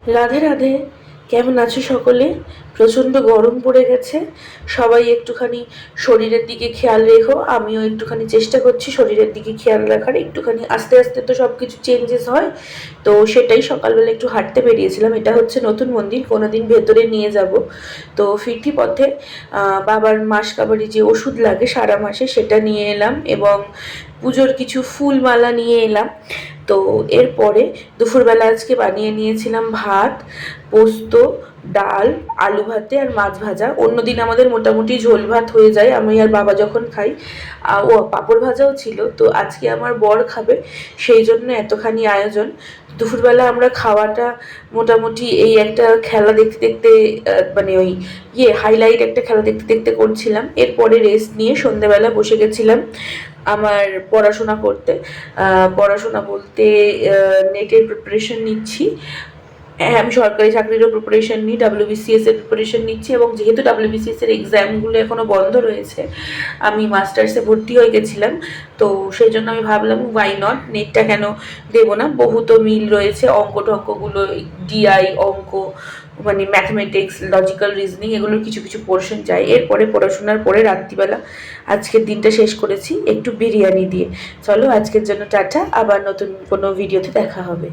রাধে রাধে। কেমন আছো সকলে? প্রচণ্ড গরম পড়ে গেছে, সবাই একটুখানি শরীরের দিকে খেয়াল রেখো। আমিও একটুখানি চেষ্টা করছি শরীরের দিকে খেয়াল রাখার। একটুখানি আস্তে আস্তে তো সব কিছু চেঞ্জেস হয়, তো সেটাই সকালবেলা একটু হাঁটতে বেরিয়েছিলাম। এটা হচ্ছে নতুন মন্দির, কোনোদিন ভেতরে নিয়ে যাব। তো ফিরতি পথে বাবার মাস কাবারি যে ওষুধ লাগে সারা মাসে সেটা নিয়ে এলাম, এবং পুজোর কিছু ফুল মালা নিয়ে এলাম। তো এরপরে দুপুরবেলা আজকে বানিয়ে নিয়েছিলাম ভাত, পোস্ত, ডাল, আলু ভাতে আর মাছ ভাজা। অন্যদিন আমাদের মোটামুটি ঝোল ভাত হয়ে যায়, আমি আর বাবা যখন খাই। ও পাঁপড় ভাজাও ছিল, তো আজকে আমার বর খাবে, সেই জন্য এতখানি আয়োজন। দুপুরবেলা আমরা খাওয়াটা মোটামুটি এই একটা খেলা দেখতে দেখতে, মানে ওই হাইলাইট একটা খেলা দেখতে দেখতে করছিলাম। এরপরে রেস্ট নিয়ে সন্ধ্যেবেলা বসে গেছিলাম আমার পড়াশোনা করতে। পড়াশোনা বলতে নেটের প্রিপারেশন নিচ্ছি। হ্যাঁ, আমি সরকারি চাকরিরও প্রিপারেশন নিই, WBCS এর প্রিপারেশন নিচ্ছি, এবং যেহেতু WBCS এর এক্সামগুলো এখনও বন্ধ রয়েছে, আমি মাস্টার্সে ভর্তি হয়ে গেছিলাম, তো সেই জন্য আমি ভাবলাম ওয়াই নট, নেটটা কেন দেবো না। বহু তো মিল রয়েছে, অঙ্ক টঙ্কগুলো, ডিআই অঙ্ক, মানে ম্যাথমেটিক্স, লজিক্যাল রিজনিং, এগুলোর কিছু কিছু পোর্শন চাই। এরপরে পড়াশোনার পরে রাত্রিবেলা আজকের দিনটা শেষ করেছি একটু বিরিয়ানি দিয়ে। চলো আজকের জন্য টাটা, আবার নতুন কোনো ভিডিওতে দেখা হবে।